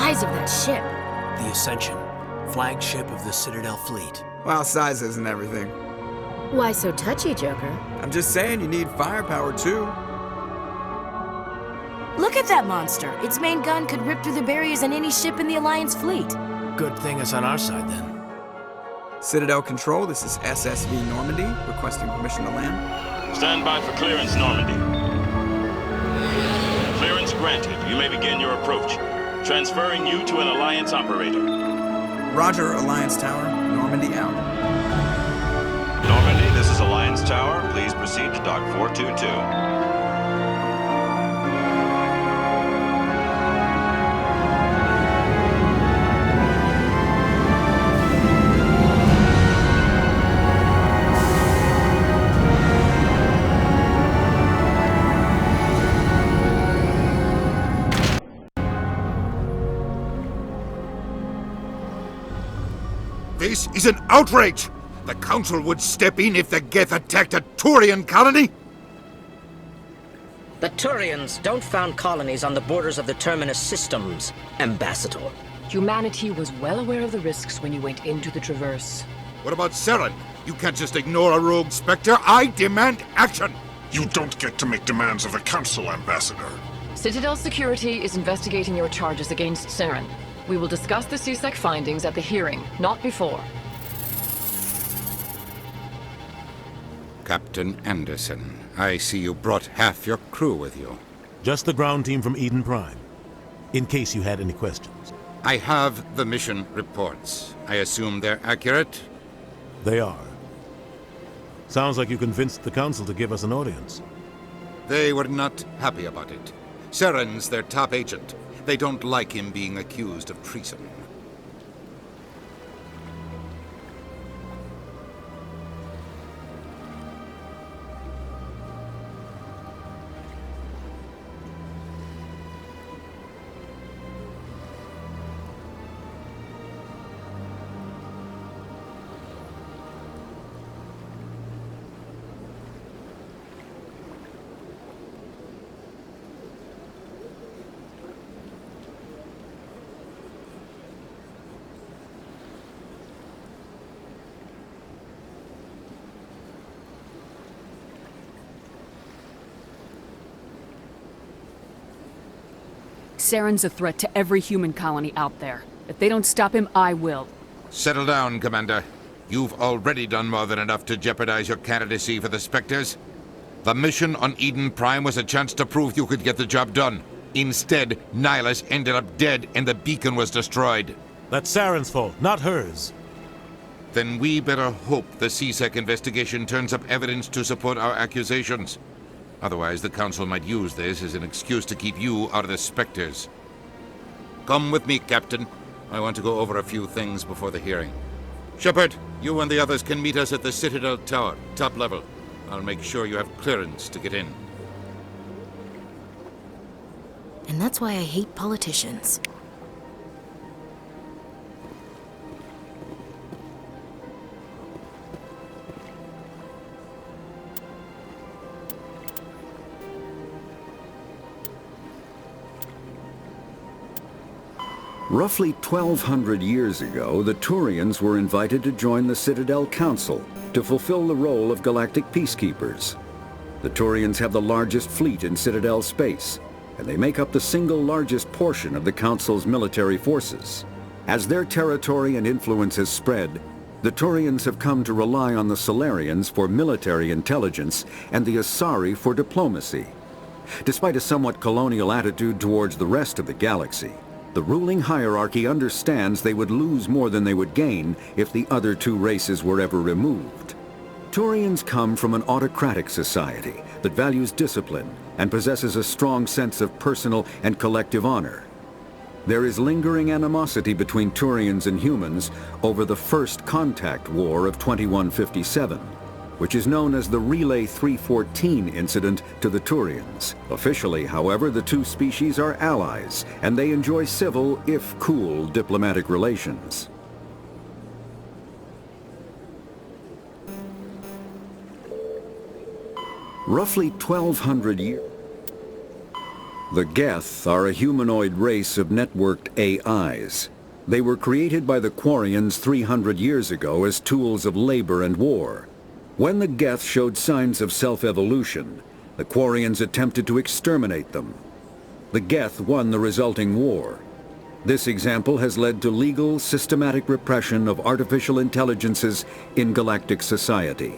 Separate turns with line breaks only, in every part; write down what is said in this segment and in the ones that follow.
size of that ship?
The Ascension, flagship of the Citadel fleet.
Well, size isn't everything.
Why so touchy, Joker?
I'm just saying you need firepower too.
Look at that monster. Its main gun could rip through the barriers in any ship in the Alliance fleet.
Good thing it's on our side then.
Citadel Control, this is SSV Normandy, requesting permission to land.
Stand by for clearance, Normandy. Clearance granted. You may begin your approach. Transferring you to an Alliance operator.
Roger, Alliance Tower, Normandy out.
Normandy, this is Alliance Tower. Please proceed to Dock 422.
This is an outrage! The Council would step in if the Geth attacked a Turian colony?
The Turians don't found colonies on the borders of the Terminus systems, Ambassador.
Humanity was well aware of the risks when you went into the Traverse.
What about Saren? You can't just ignore a rogue Spectre. I demand action!
You don't get to make demands of the Council, Ambassador.
Citadel Security is investigating your charges against Saren. We will discuss the CSEC findings at the hearing, not before.
Captain Anderson, I see you brought half your crew with you.
Just the ground team from Eden Prime, in case you had any questions.
I have the mission reports. I assume they're accurate?
They are. Sounds like you convinced the Council to give us an audience.
They were not happy about it. Saren's their top agent. They don't like him being accused of treason.
Saren's a threat to every human colony out there. If they don't stop him, I will.
Settle down, Commander. You've already done more than enough to jeopardize your candidacy for the Spectres. The mission on Eden Prime was a chance to prove you could get the job done. Instead, Nihilus ended up dead and the beacon was destroyed.
That's Saren's fault, not hers.
Then we better hope the CSEC investigation turns up evidence to support our accusations. Otherwise, the Council might use this as an excuse to keep you out of the Spectres. Come with me, Captain. I want to go over a few things before the hearing. Shepard, you and the others can meet us at the Citadel Tower, top level. I'll make sure you have clearance to get in.
And that's why I hate politicians.
Roughly 1,200 years ago, the Turians were invited to join the Citadel Council to fulfill the role of galactic peacekeepers. The Turians have the largest fleet in Citadel space, and they make up the single largest portion of the Council's military forces. As their territory and influence has spread, the Turians have come to rely on the Salarians for military intelligence and the Asari for diplomacy. Despite a somewhat colonial attitude towards the rest of the galaxy, the ruling hierarchy understands they would lose more than they would gain if the other two races were ever removed. Turians come from an autocratic society that values discipline and possesses a strong sense of personal and collective honor. There is lingering animosity between Turians and humans over the First Contact War of 2157, which is known as the Relay 314 incident to the Turians. Officially, however, the two species are allies, and they enjoy civil, if cool, diplomatic relations. Roughly 1,200 years... The Geth are a humanoid race of networked AIs. They were created by the Quarians 300 years ago as tools of labor and war. When the Geth showed signs of self-evolution, the Quarians attempted to exterminate them. The Geth won the resulting war. This example has led to legal, systematic repression of artificial intelligences in galactic society.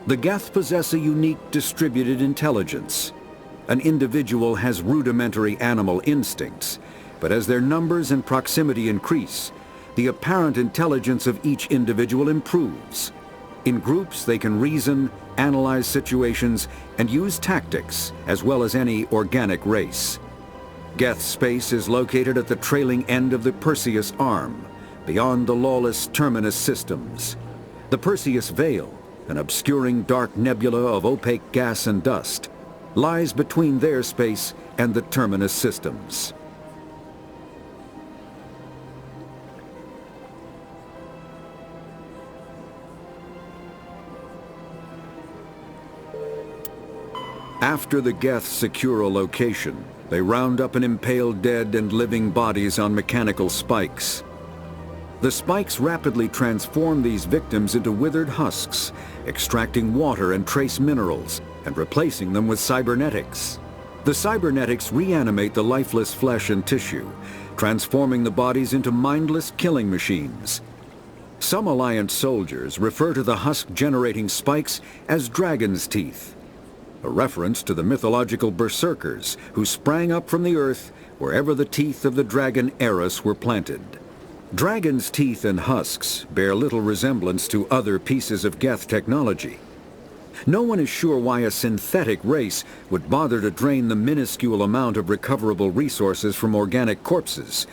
The Geth possess a unique distributed intelligence. An individual has rudimentary animal instincts, but as their numbers and proximity increase, the apparent intelligence of each individual improves. In groups, they can reason, analyze situations, and use tactics, as well as any organic race. Geth space is located at the trailing end of the Perseus Arm, beyond the lawless Terminus systems. The Perseus Veil, an obscuring dark nebula of opaque gas and dust, lies between their space and the Terminus systems. After the Geth secure a location, they round up and impale dead and living bodies on mechanical spikes. The spikes rapidly transform these victims into withered husks, extracting water and trace minerals, and replacing them with cybernetics. The cybernetics reanimate the lifeless flesh and tissue, transforming the bodies into mindless killing machines. Some Alliance soldiers refer to the husk-generating spikes as dragon's teeth, a reference to the mythological berserkers who sprang up from the earth wherever the teeth of the dragon Eris were planted. Dragon's teeth and husks bear little resemblance to other pieces of Geth technology. No one is sure why a synthetic race would bother to drain the minuscule amount of recoverable resources from organic corpses,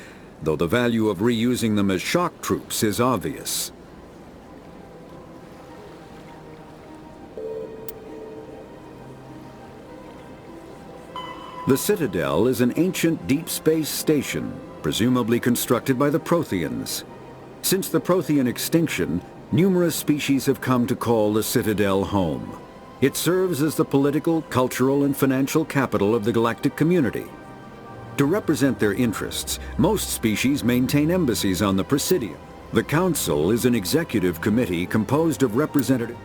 though the value of reusing them as shock troops is obvious. The Citadel is an ancient deep space station, presumably constructed by the Protheans. Since the Prothean extinction, numerous species have come to call the Citadel home. It serves as the political, cultural, and financial capital of the galactic community. To represent their interests, most species maintain embassies on the Presidium. The Council is an executive committee composed of representatives.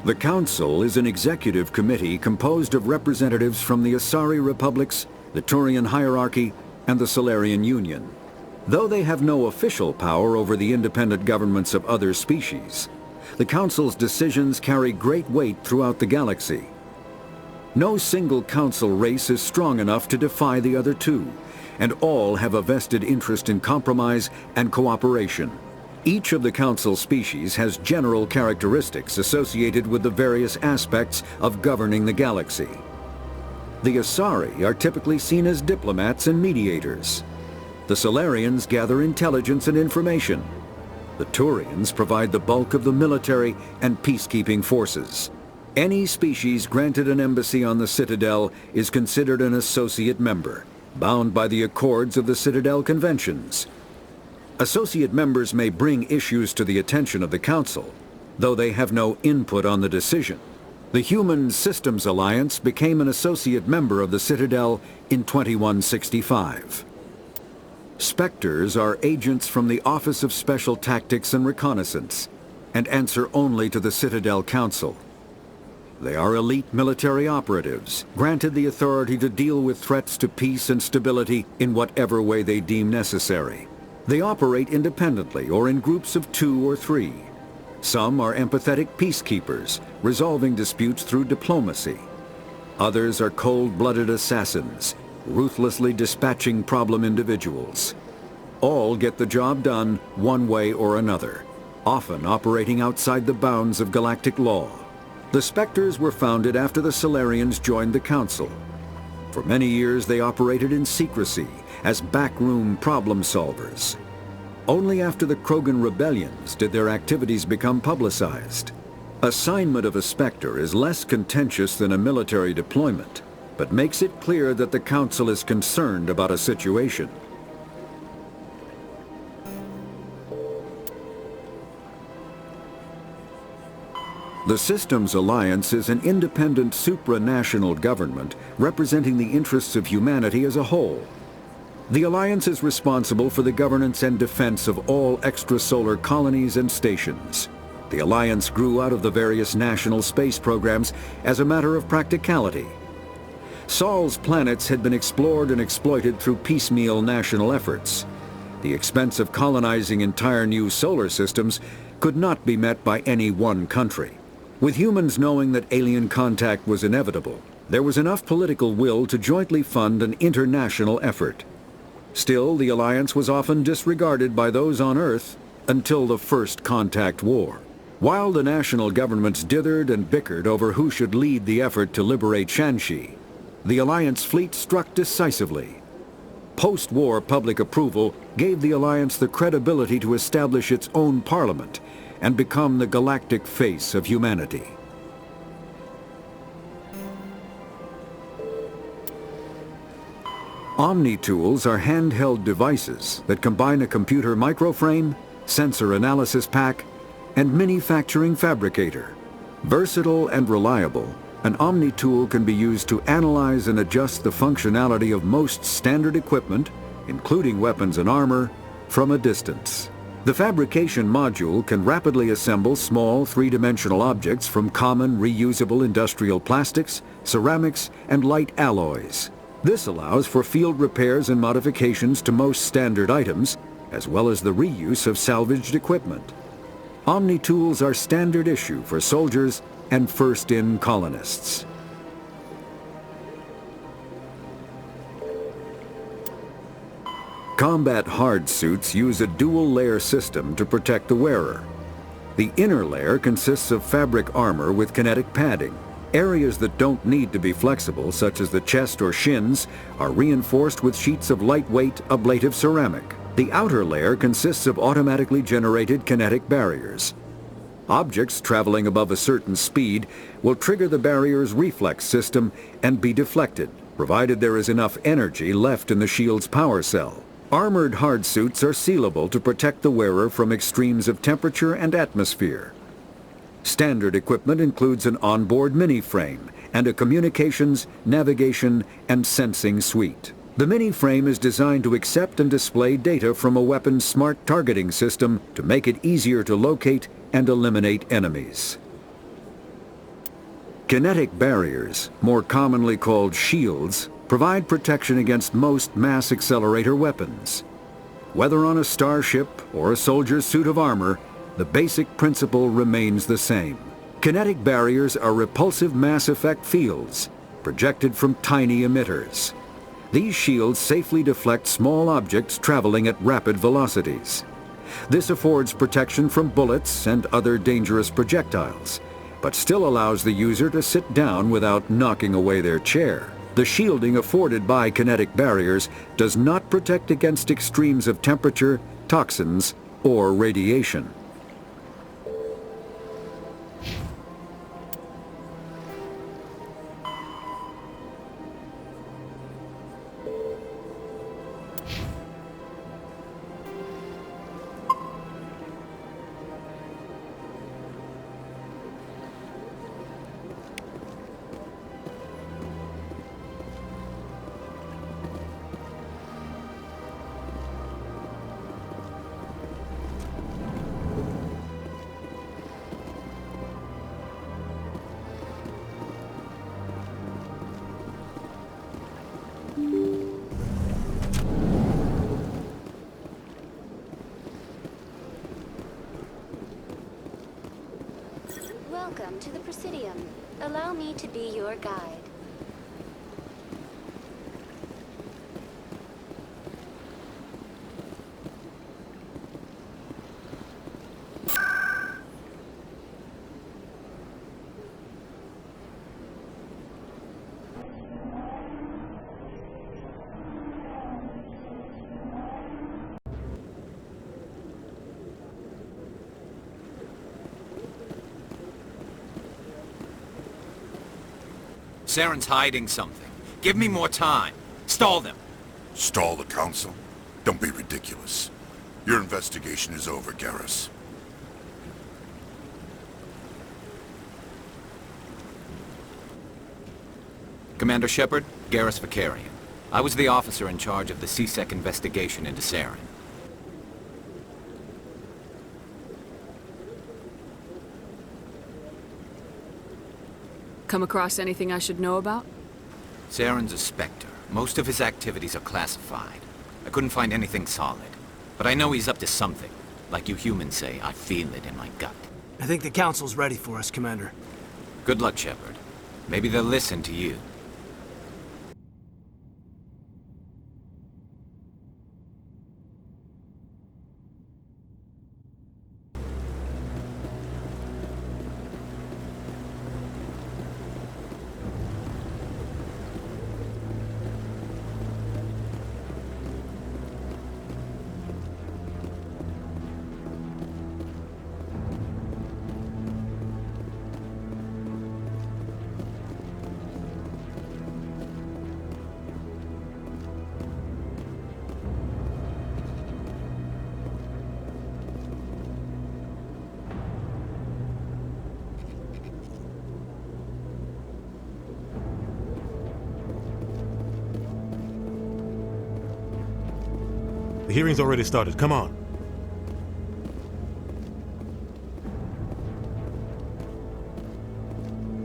The Council is an executive committee composed of representatives from the Asari Republics, the Turian Hierarchy, and the Solarian Union. Though they have no official power over the independent governments of other species, the Council's decisions carry great weight throughout the galaxy. No single Council race is strong enough to defy the other two, and all have a vested interest in compromise and cooperation. Each of the Council species has general characteristics associated with the various aspects of governing the galaxy. The Asari are typically seen as diplomats and mediators. The Solarians gather intelligence and information. The Turians provide the bulk of the military and peacekeeping forces. Any species granted an embassy on the Citadel is considered an associate member, bound by the accords of the Citadel Conventions. Associate members may bring issues to the attention of the Council, though they have no input on the decision. The Human Systems Alliance became an associate member of the Citadel in 2165. Spectres are agents from the Office of Special Tactics and Reconnaissance, and answer only to the Citadel Council. They are elite military operatives, granted the authority to deal with threats to peace and stability in whatever way they deem necessary. They operate independently or in groups of 2 or 3. Some are empathetic peacekeepers, resolving disputes through diplomacy. Others are cold-blooded assassins, ruthlessly dispatching problem individuals. All get the job done one way or another, often operating outside the bounds of galactic law. The Spectres were founded after the Solarians joined the Council. For many years they operated in secrecy as backroom problem solvers. Only after the Krogan rebellions did their activities become publicized. Assignment of a Spectre is less contentious than a military deployment, but makes it clear that the Council is concerned about a situation. The Systems Alliance is an independent supranational government representing the interests of humanity as a whole. The Alliance is responsible for the governance and defense of all extrasolar colonies and stations. The Alliance grew out of the various national space programs as a matter of practicality. Sol's planets had been explored and exploited through piecemeal national efforts. The expense of colonizing entire new solar systems could not be met by any one country. With humans knowing that alien contact was inevitable, there was enough political will to jointly fund an international effort. Still, the Alliance was often disregarded by those on Earth until the First Contact War. While the national governments dithered and bickered over who should lead the effort to liberate Shanxi, the Alliance fleet struck decisively. Post-war public approval gave the Alliance the credibility to establish its own parliament and become the galactic face of humanity. Omni-tools are handheld devices that combine a computer microframe, sensor analysis pack, and manufacturing fabricator. Versatile and reliable, an Omni-tool can be used to analyze and adjust the functionality of most standard equipment, including weapons and armor, from a distance. The fabrication module can rapidly assemble small three-dimensional objects from common reusable industrial plastics, ceramics, and light alloys. This allows for field repairs and modifications to most standard items, as well as the reuse of salvaged equipment. Omni-tools are standard issue for soldiers and first-in colonists. Combat hard suits use a dual-layer system to protect the wearer. The inner layer consists of fabric armor with kinetic padding. Areas that don't need to be flexible, such as the chest or shins, are reinforced with sheets of lightweight ablative ceramic. The outer layer consists of automatically generated kinetic barriers. Objects traveling above a certain speed will trigger the barrier's reflex system and be deflected, provided there is enough energy left in the shield's power cell. Armored hard suits are sealable to protect the wearer from extremes of temperature and atmosphere. Standard equipment includes an onboard mini-frame and a communications, navigation, and sensing suite. The mini-frame is designed to accept and display data from a weapon's smart targeting system to make it easier to locate and eliminate enemies. Kinetic barriers, more commonly called shields, provide protection against most mass accelerator weapons. Whether on a starship or a soldier's suit of armor, the basic principle remains the same. Kinetic barriers are repulsive mass effect fields, projected from tiny emitters. These shields safely deflect small objects traveling at rapid velocities. This affords protection from bullets and other dangerous projectiles, but still allows the user to sit down without knocking away their chair. The shielding afforded by kinetic barriers does not protect against extremes of temperature, toxins, or radiation.
Welcome to the Presidium. Allow me to be your guide.
Saren's hiding something. Give me more time. Stall them.
Stall the Council? Don't be ridiculous. Your investigation is over, Garrus.
Commander Shepard, Garrus Vakarian. I was the officer in charge of the C-Sec investigation into Saren.
Come across anything I should know about?
Saren's a Spectre. Most of his activities are classified. I couldn't find anything solid. But I know he's up to something. Like you humans say, I feel it in my gut.
I think the Council's ready for us, Commander.
Good luck, Shepard. Maybe they'll listen to you.
The hearing's already started. Come on.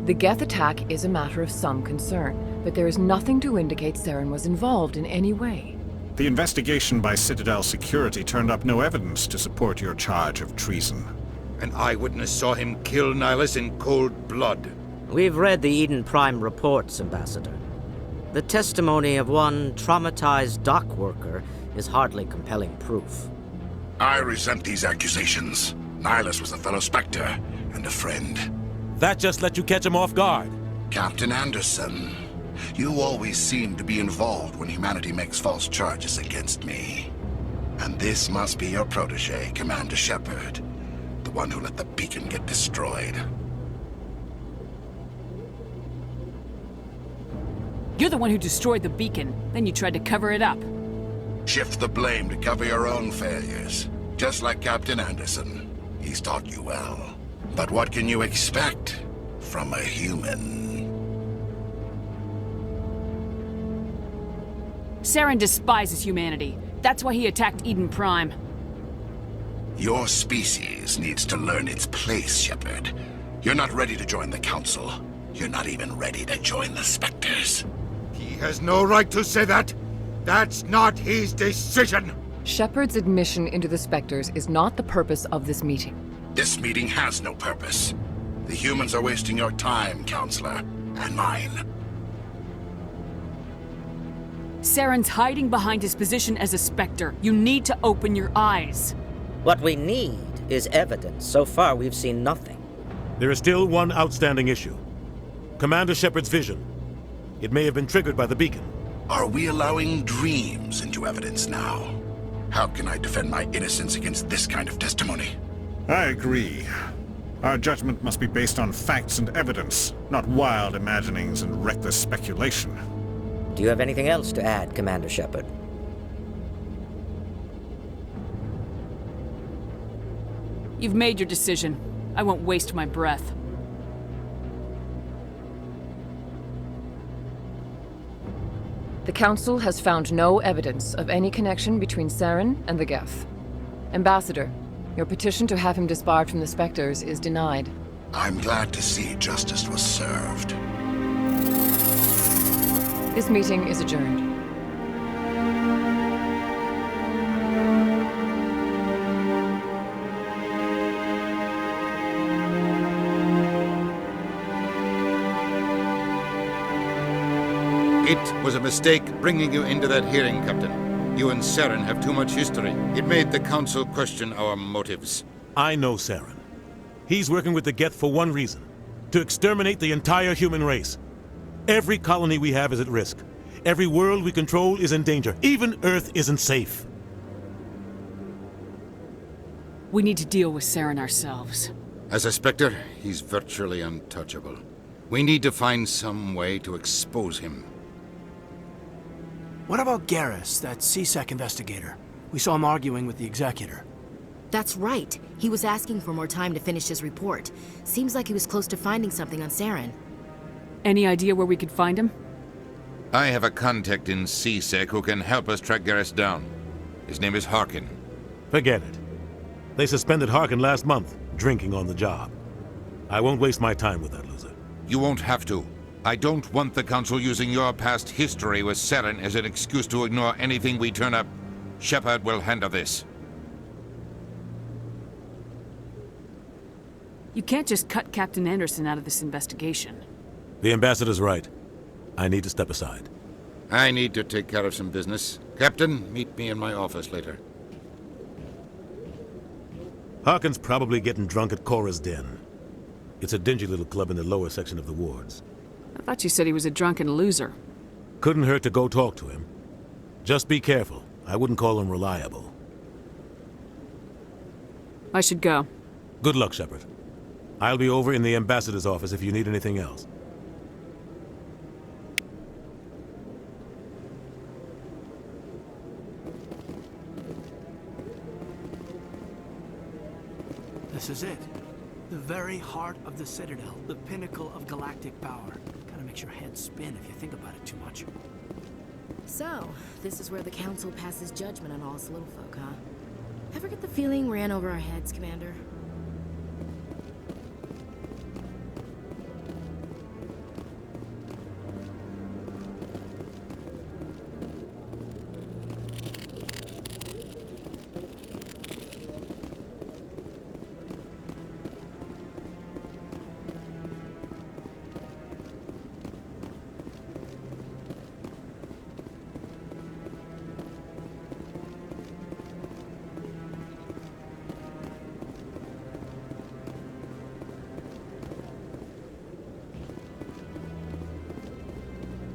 The Geth attack is a matter of some concern, but there is nothing to indicate Saren was involved in any way.
The investigation by Citadel Security turned up no evidence to support your charge of treason.
An eyewitness saw him kill Nihilus in cold blood.
We've read the Eden Prime reports, Ambassador. The testimony of one traumatized dock worker is hardly compelling proof.
I resent these accusations. Nihilus was a fellow Spectre and a friend.
That just let you catch him off guard.
Captain Anderson, you always seem to be involved when humanity makes false charges against me. And this must be your protege, Commander Shepard, the one who let the beacon get destroyed.
You're the one who destroyed the beacon, then you tried to cover it up.
Shift the blame to cover your own failures. Just like Captain Anderson. He's taught you well. But what can you expect from a human?
Saren despises humanity. That's why he attacked Eden Prime.
Your species needs to learn its place, Shepard. You're not ready to join the Council. You're not even ready to join the Spectres.
He has no right to say that. That's not his decision.
Shepard's admission into the Spectres is not the purpose of this meeting.
This meeting has no purpose. The humans are wasting your time, Counselor, and mine.
Saren's hiding behind his position as a Spectre. You need to open your eyes.
What we need is evidence. So far, we've seen nothing.
There is still one outstanding issue. Commander Shepard's vision. It may have been triggered by the beacon.
Are we allowing dreams into evidence now? How can I defend my innocence against this kind of testimony?
I agree. Our judgment must be based on facts and evidence, not wild imaginings and reckless speculation.
Do you have anything else to add, Commander Shepard?
You've made your decision. I won't waste my breath.
The Council has found no evidence of any connection between Saren and the Geth. Ambassador, your petition to have him disbarred from the Spectres is denied.
I'm glad to see justice was served.
This meeting is adjourned.
It was a mistake bringing you into that hearing, Captain. You and Saren have too much history. It made the Council question our motives.
I know Saren. He's working with the Geth for one reason. To exterminate the entire human race. Every colony we have is at risk. Every world we control is in danger. Even Earth isn't safe.
We need to deal with Saren ourselves.
As a Spectre, he's virtually untouchable. We need to find some way to expose him.
What about Garrus, that C-Sec investigator? We saw him arguing with the Executor.
That's right. He was asking for more time to finish his report. Seems like he was close to finding something on Saren.
Any idea where we could find him?
I have a contact in C-Sec who can help us track Garrus down. His name is Harkin.
Forget it. They suspended Harkin last month, drinking on the job. I won't waste my time with that loser.
You won't have to. I don't want the Council using your past history with Saren as an excuse to ignore anything we turn up. Shepard will handle this.
You can't just cut Captain Anderson out of this investigation.
The Ambassador's right. I need to step aside.
I need to take care of some business. Captain, meet me in my office later.
Harkin's probably getting drunk at Cora's Den. It's a dingy little club in the lower section of the wards.
I thought you said he was a drunken loser.
Couldn't hurt to go talk to him. Just be careful. I wouldn't call him reliable.
I should go.
Good luck, Shepard. I'll be over in the Ambassador's office if you need anything else.
This is it. The very heart of the Citadel. The pinnacle of galactic power. Kinda makes your head spin if you think about it too much.
So, this is where the Council passes judgment on all us little folk, huh? Ever get the feeling we're in over our heads, Commander?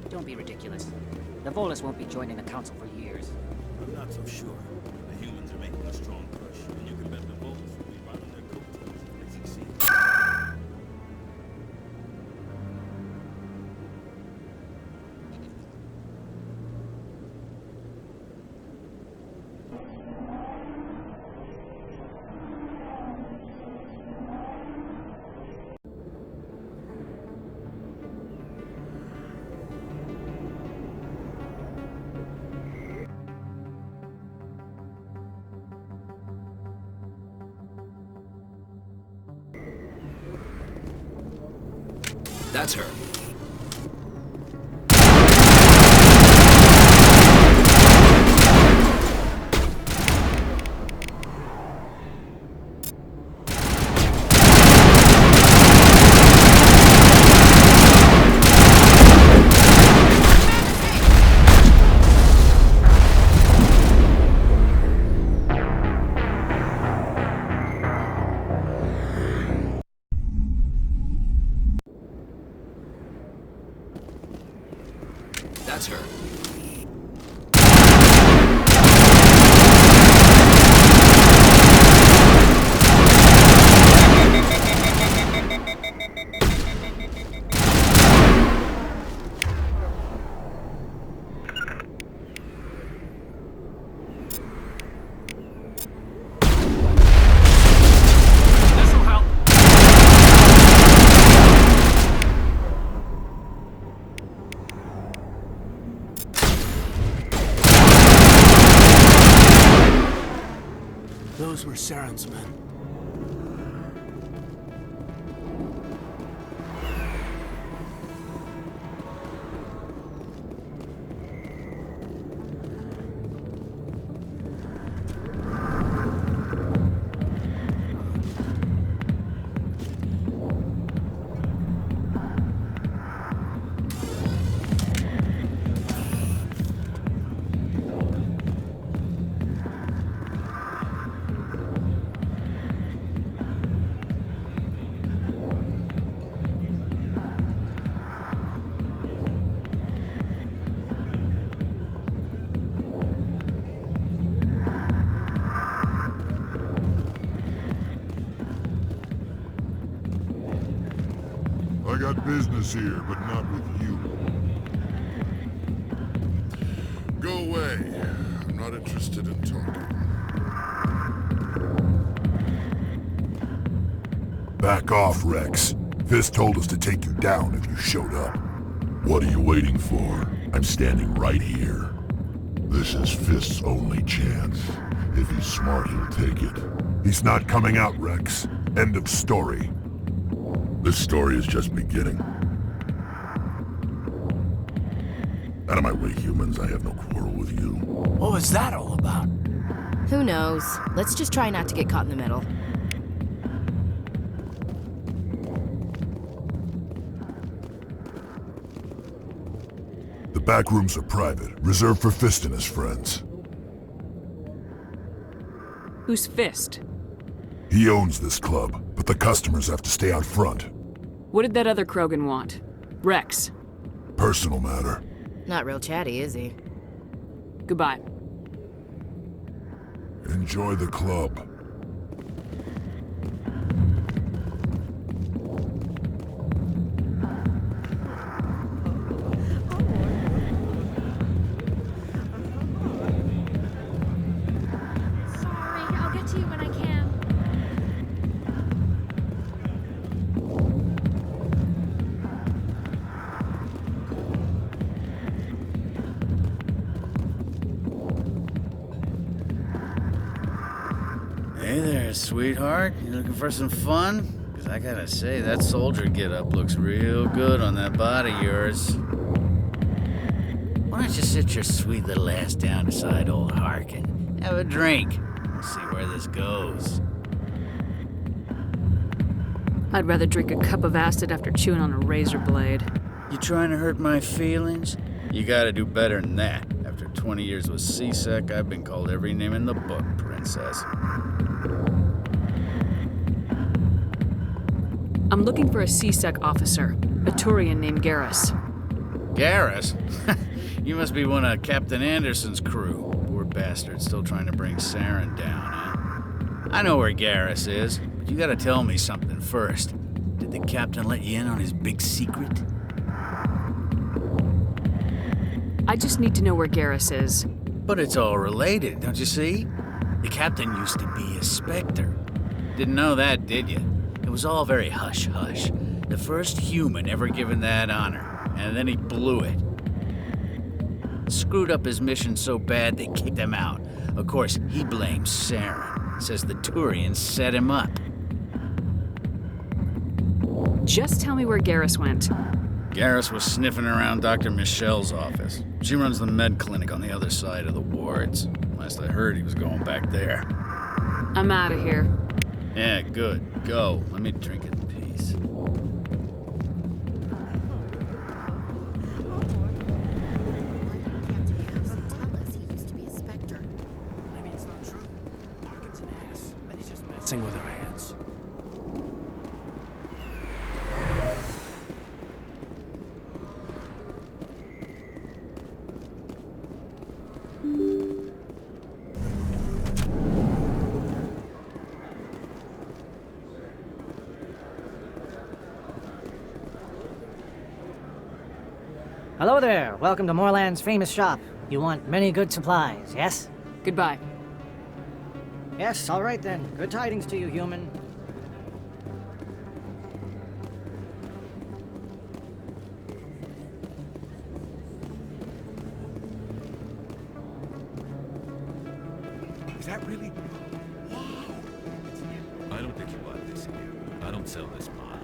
Don't be ridiculous. The Volus won't be joining the Council for years.
I'm not so sure. The humans are making a strong push, and you can bet the Volus will be right on their coattails if they succeed.
That's her. That's her.
Those were Saren's men.
I got business here, but not with you.
Go away. I'm not interested in talking.
Back off, Rex. Fisk told us to take you down if you showed up. What are you waiting for?
I'm standing right here. This is Fist's only chance. If he's smart, he'll take it. He's not coming out, Rex. End of story. This story is just beginning. Out of my way, humans. I have no quarrel with you.
What was that all about?
Who knows? Let's just try not to get caught in the middle.
The back rooms are private, reserved for Fist and his friends.
Who's Fist?
He owns this club, but the customers have to stay out front.
What did that other Krogan want? Rex.
Personal matter.
Not real chatty, is he?
Goodbye.
Enjoy the club.
Sorry, I'll get to you when I can.
Hey there, sweetheart. You looking for some fun? Because I gotta say, that soldier get-up looks real good on that body of yours. Why don't you sit your sweet little ass down beside old Harkin? Have a drink. We'll see where this goes.
I'd rather drink a cup of acid after chewing on a razor blade.
You trying to hurt my feelings? You gotta do better than that. After 20 years with C-Sec, I've been called every name in the book, princess.
I'm looking for a C-Sec officer, a Turian named Garrus.
Garrus? You must be one of Captain Anderson's crew. Poor bastard, still trying to bring Saren down, huh? I know where Garrus is, but you gotta tell me something first. Did the captain let you in on his big secret?
I just need to know where Garrus is.
But it's all related, don't you see? The captain used to be a Spectre. Didn't know that, did you? It was all very hush-hush. The first human ever given that honor, and then he blew it. Screwed up his mission so bad they kicked him out. Of course, he blames Saren. Says the Turians set him up.
Just tell me where Garrus went.
Garrus was sniffing around Dr. Michelle's office. She runs the med clinic on the other side of the wards. Last I heard, he was going back there.
I'm out of here.
Yeah, good. Go. Let me drink in peace.
Maybe it's not true. Harkin's an ass, but he's just messing with our heads.
Hello there. Welcome to Moorland's famous shop. You want many good supplies, yes?
Goodbye.
Yes, all right then. Good tidings to you, human.
Is that really? Wow. I don't think you want this here. I don't sell this mod.